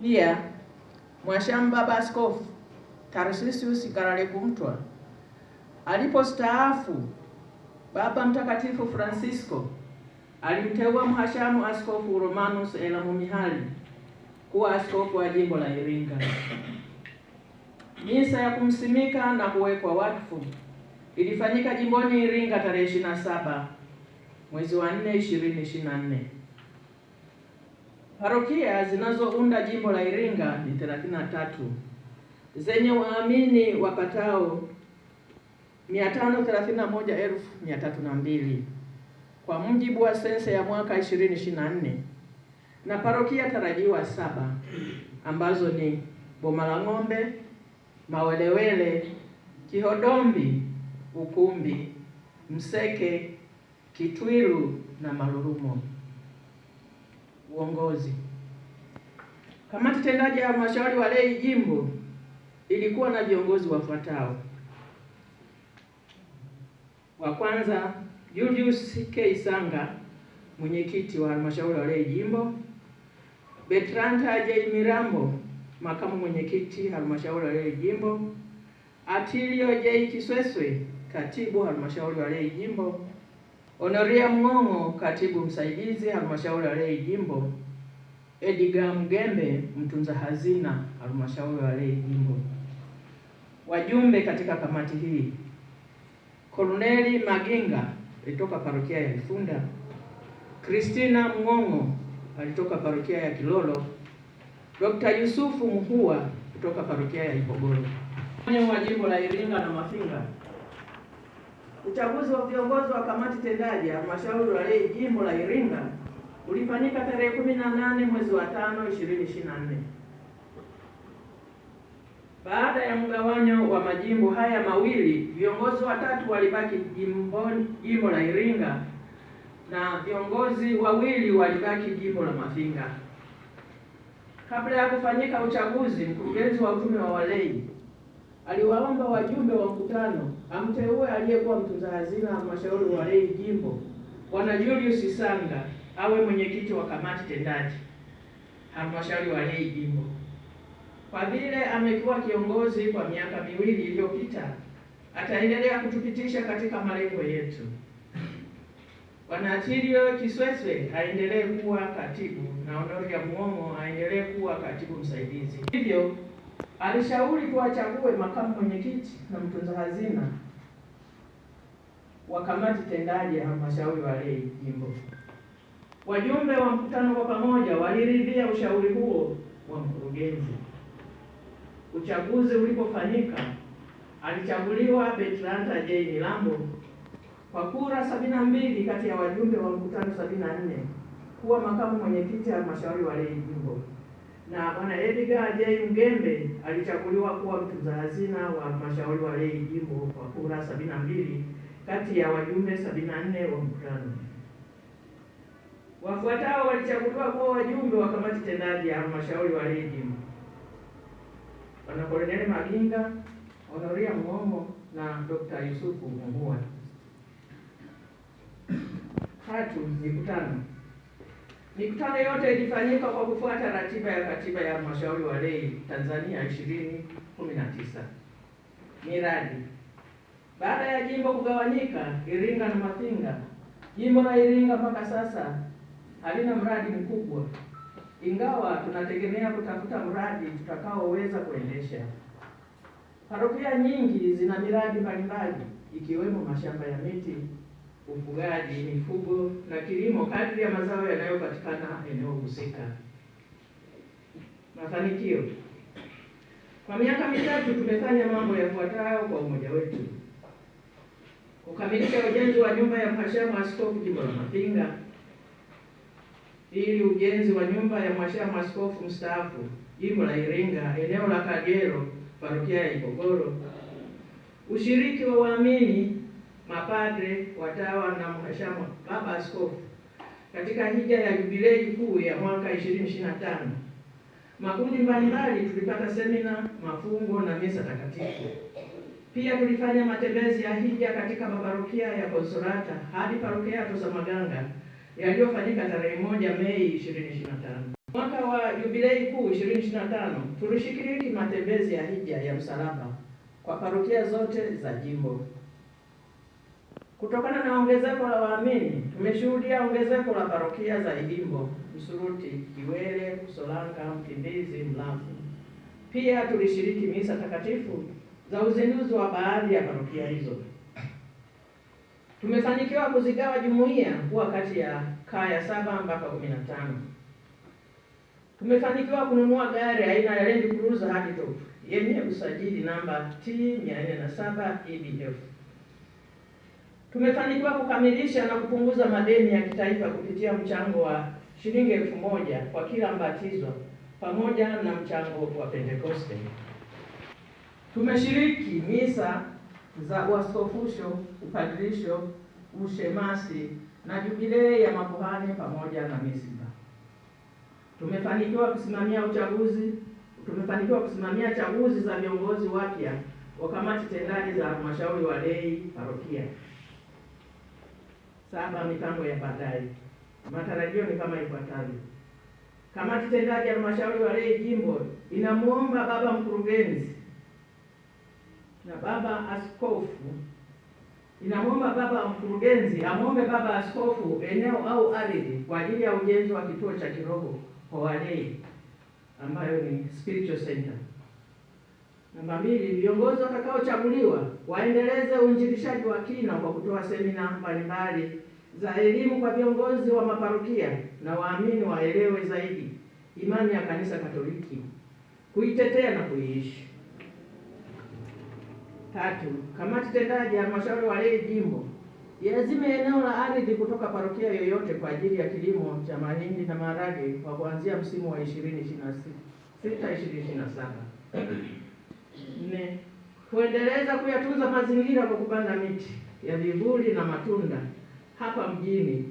Pia Mhashamu Baba Askofu Tarsisius Karaleku Mtwa alipostaafu, Baba Mtakatifu Francisco alimteua Mhashamu Askofu Romanus Elamumihali kuwa askofu wa jimbo la Iringa. Misa ya kumsimika na kuwekwa wakfu ilifanyika jimboni Iringa tarehe 27 mwezi wa 4 2024. Parokia zinazounda jimbo la Iringa ni 33 zenye waamini wapatao 531,302 kwa mujibu wa sensa ya mwaka 2024, na parokia tarajiwa 7 ambazo ni Bomala-Ng'ombe, Mawelewele, Kihodombi, Ukumbi, Mseke, Kitwiru na Malurumo. Uongozi. Kamati tendaji ya halmashauri walei jimbo ilikuwa na viongozi wafuatao. Wa kwanza, Julius K. Sanga, mwenyekiti wa halmashauri walei jimbo. Bertrand J. Mirambo, makamu mwenyekiti halmashauri walei jimbo. Atilio J. Kisweswe, katibu halmashauri walei jimbo. Honoria Mng'ong'o, katibu msaidizi halmashauri walei jimbo. Edgar Mgembe, mtunza hazina halmashauri walei jimbo. Wajumbe katika kamati hii: Korneli Maginga alitoka parokia ya Ifunda. Christina Mng'ong'o alitoka parokia ya Kilolo. Dr. Yusufu Muhua kutoka parokia ya Ipogoro. Wa jimbo la Iringa na Mafinga. Uchaguzi wa viongozi wa kamati tendaji ya halmashauri walei jimbo la Iringa ulifanyika tarehe 18 mwezi wa 5 2024. Baada ya mgawanyo wa majimbo haya mawili, viongozi watatu walibaki jimbo la Iringa na viongozi wawili walibaki jimbo la Mafinga. Kabla ya kufanyika uchaguzi, mkurugenzi wa utume wa walei aliwaomba wajumbe wa mkutano amteue aliyekuwa mtunza hazina halmashauri walei jimbo Bwana Julius Sanga awe mwenyekiti wa kamati tendaji halmashauri walei jimbo. Kwa vile amekuwa kiongozi kwa miaka miwili iliyopita, ataendelea kutupitisha katika malengo yetu. Bwana Atilio Kisweswe aendelee kuwa katibu na Honoria Mng'ong'o aendelee kuwa katibu msaidizi. Hivyo alishauri tuwachague makamu mwenyekiti na mtunza hazina wa kamati tendaji ya halmashauri walei jimbo. Wajumbe wa mkutano kwa pamoja waliridhia ushauri huo wa mkurugenzi. Uchaguzi ulipofanyika, alichaguliwa Bertrand J. Mirambo kwa kura 72 kati ya wajumbe wa mkutano 74 kuwa makamu mwenyekiti halmashauri walei jimbo, na Bwana Edgar J. Mgembe alichaguliwa kuwa mtunza hazina wa halmashauri walei jimbo kwa kura 72 kati ya wajumbe 74 wa mkutano. Wafuatao walichaguliwa kuwa wajumbe wa kamati tendaji ya halmashauri walei jimbo: Bwana Korneli Maginga, Honoria Mng'ong'o na Dr. Yusufu Muhua. 3. Mikutano. Mikutano yote ilifanyika kwa kufuata ratiba ya katiba ya halmashauri walei Tanzania 2019. Miradi. Baada ya jimbo kugawanyika Iringa na Mafinga, jimbo la Iringa mpaka sasa halina mradi mkubwa, ingawa tunategemea kutafuta mradi tutakaoweza kuendesha. Parokia nyingi zina miradi mbalimbali ikiwemo mashamba ya miti, ufugaji, mifugo na kilimo kadri ya mazao yanayopatikana eneo husika. Mafanikio. Kwa miaka mitatu tumefanya mambo yafuatayo kwa umoja wetu: kukamilisha ujenzi wa nyumba ya Mhashamu Askofu jimbo la Mafinga. Pili, ujenzi wa nyumba ya Mhashamu Askofu mstaafu jimbo la Iringa eneo la Kagero parokia ya Ipogoro. Ushiriki wa waamini, mapadre, watawa na Mhashamu Baba Askofu katika hija ya jubilei kuu ya mwaka 2025. Makundi mbalimbali tulipata semina, mafungo na misa takatifu. Pia tulifanya matembezi ya hija katika maparokia ya Konsolata hadi parokia ya Tosamaganga yaliyofanyika tarehe 1 Mei 2025. Mwaka wa jubilei kuu Huu 2025 tulishiriki matembezi ya hija ya msalaba kwa parokia zote za jimbo. Kutokana na ongezeko la waamini, tumeshuhudia ongezeko la parokia za Idimbo, Msuruti, Kiwele, Kusolanga, Mkimbizi, Mlavu. Pia tulishiriki misa takatifu za uzinduzi wa baadhi ya parokia hizo. Tumefanikiwa kuzigawa jumuiya kuwa kati ya kaya 7 mpaka 15. Tumefanikiwa kununua gari aina ya Land Cruiser Hardtop yenye usajili namba T407 EBF. Tumefanikiwa kukamilisha na kupunguza madeni ya kitaifa kupitia mchango wa shilingi 1000 kwa kila mbatizwa pamoja na mchango wa Pentekoste. Tumeshiriki misa za uaskofusho, upadirisho, ushemasi na jubilei ya makuhani pamoja na misiba. Tumefanikiwa kusimamia chaguzi za viongozi wapya wa kamati tendaji za halmashauri walei parokia. 7. Mipango ya baadaye. Matarajio ni kama ifuatavyo. Kamati tendaji ya halmashauri walei jimbo inamuomba baba mkurugenzi na baba askofu amwombe baba askofu eneo au ardhi kwa ajili ya ujenzi wa kituo cha kiroho kwa walei ambayo ni spiritual center. Namba 2, viongozi watakaochaguliwa waendeleze uinjilishaji wa kina kwa kutoa semina mbalimbali za elimu kwa viongozi wa maparokia na waamini waelewe zaidi imani ya Kanisa Katoliki, kuitetea na kuiishi. 3, kamati tendaji ya halmashauri walei jimbo iazime eneo la ardhi kutoka parokia yoyote kwa ajili ya kilimo cha mahindi na maharage kwa kuanzia msimu wa 2026-2027. 4, kuendeleza kuyatunza mazingira kwa kupanda miti ya vivuli na matunda hapa mjini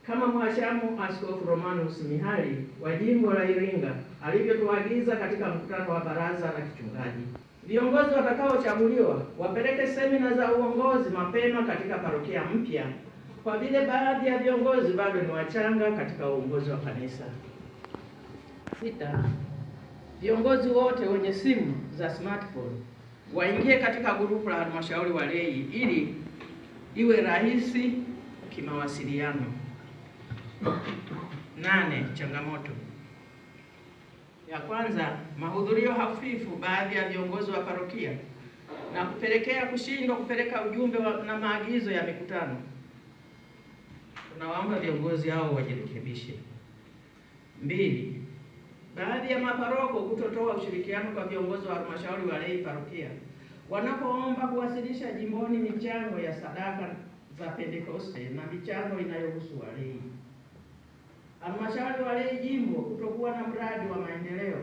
kama Mhashamu Askofu Romanus Mihali wa jimbo la Iringa alivyotuagiza katika mkutano wa baraza la kichungaji. Viongozi watakaochaguliwa wapeleke semina za uongozi mapema katika parokia mpya kwa vile baadhi ya viongozi bado ni wachanga katika uongozi wa kanisa. 6, viongozi wote wenye simu za smartphone waingie katika grupu la halmashauri walei ili iwe rahisi kimawasiliano. 8, changamoto. Ya kwanza, mahudhurio hafifu baadhi ya viongozi wa parokia na kupelekea kushindwa kupeleka ujumbe na maagizo ya mikutano. Tunawaomba viongozi hao wajirekebishe. 2, baadhi ya maparoko kutotoa ushirikiano kwa viongozi wa halmashauri walei parokia wanapoomba kuwasilisha jimboni michango ya sadaka za Pentekoste na michango inayohusu walei. Halmashauri walei jimbo kutokuwa na mradi wa maendeleo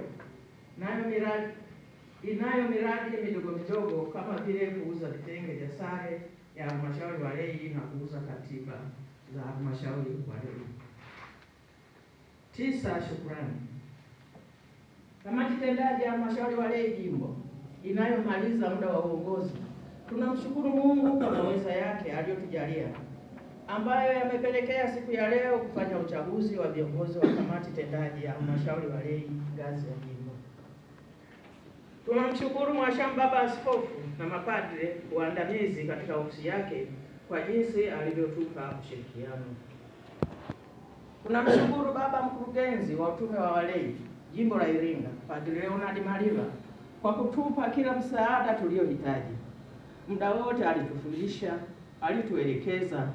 inayo miradi midogo kama vile kuuza vitenge vya sare ya halmashauri walei na kuuza katiba za halmashauri walei. 9, shukrani. Kamati tendaji ya halmashauri walei jimbo inayomaliza muda wa uongozi tunamshukuru Mungu kwa maweza yake aliyotujalia ambayo yamepelekea siku ya leo kufanya uchaguzi wa viongozi wa kamati tendaji ya halmashauri walei ngazi ya jimbo. Tunamshukuru Mhashamu Baba Askofu na mapadre waandamizi katika ofisi yake kwa jinsi alivyotupa ushirikiano. Tunamshukuru Baba mkurugenzi wa utume wa walei jimbo la Iringa, Padre Leonard Maliva kwa kutupa kila msaada tuliohitaji. Muda wote alitufundisha, alituelekeza.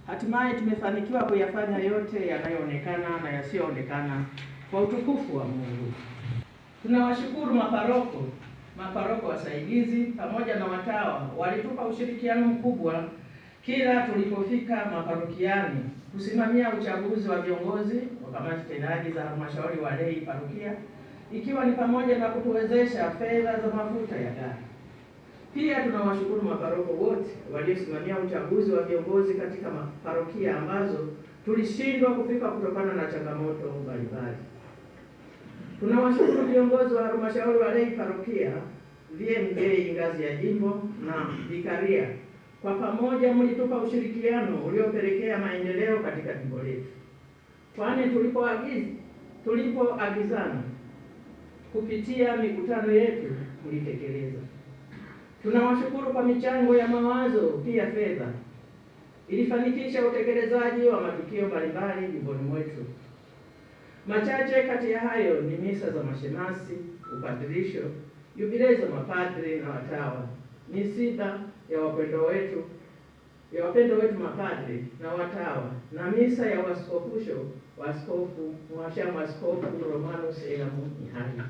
Hatimaye tumefanikiwa kuyafanya yote yanayoonekana na yasiyoonekana kwa utukufu wa Mungu. Tunawashukuru maparoko wasaidizi pamoja na watawa walitupa ushirikiano mkubwa kila tulipofika maparokiani kusimamia uchaguzi wa viongozi wa kamati tendaji za halmashauri walei parokia, ikiwa ni pamoja na kutuwezesha fedha za mafuta ya gari. Pia tunawashukuru maparoko wote waliosimamia uchaguzi wa viongozi katika parokia ambazo tulishindwa kufika kutokana na changamoto mbalimbali. Tunawashukuru viongozi wa halmashauri walei parokia, VMJ ngazi ya jimbo na vikaria. Kwa pamoja mlitupa ushirikiano uliopelekea maendeleo katika jimbo letu. Kwani tulipoagizana kupitia mikutano yetu kulitekeleza. Tunawashukuru kwa michango ya mawazo, pia fedha ilifanikisha utekelezaji wa matukio mbalimbali jimboni mwetu. Machache kati ya hayo ni misa za mashemasi, upadirisho, jubilei za mapadri na watawa, misiba ya wapendwa wetu mapadri na watawa, na misa ya uaskofusho wa Askofu Mhashamu Askofu Romanus Elamu Mihali.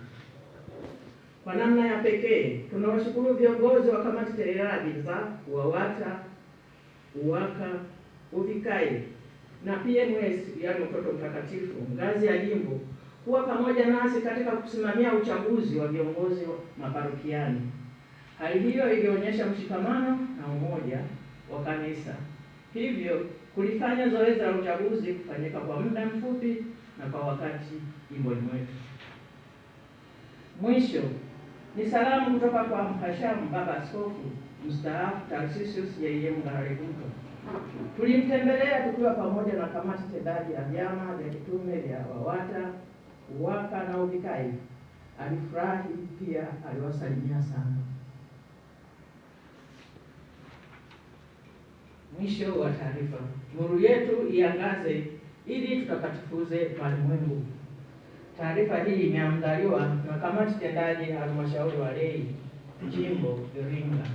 Kwa namna ya pekee tunawashukuru viongozi wa kamati tendaji za UWAWATA, UWAKA, UVIKAI na PMS, yaani Mtoto Mtakatifu, ngazi ya jimbo kuwa pamoja nasi katika kusimamia uchaguzi wa viongozi maparokiani. Hali hiyo ilionyesha mshikamano na umoja wa kanisa, hivyo kulifanya zoezi la uchaguzi kufanyika kwa muda mfupi na kwa wakati jimboni mwetu. Mwisho ni salamu kutoka kwa Mhashamu Baba Askofu Mstaafu Tarsisius J.M. Garareguka. Tulimtembelea tukiwa pamoja na kamati tendaji ya vyama vya kitume vya UWAWATA, UWAKA na UVIKAI. Alifurahi, pia aliwasalimia sana. Mwisho wa taarifa. Nuru yetu iangaze ili tutakatifuze walimwengu. Taarifa hii imeandaliwa na kamati tendaji ya halmashauri walei jimbo Iringa.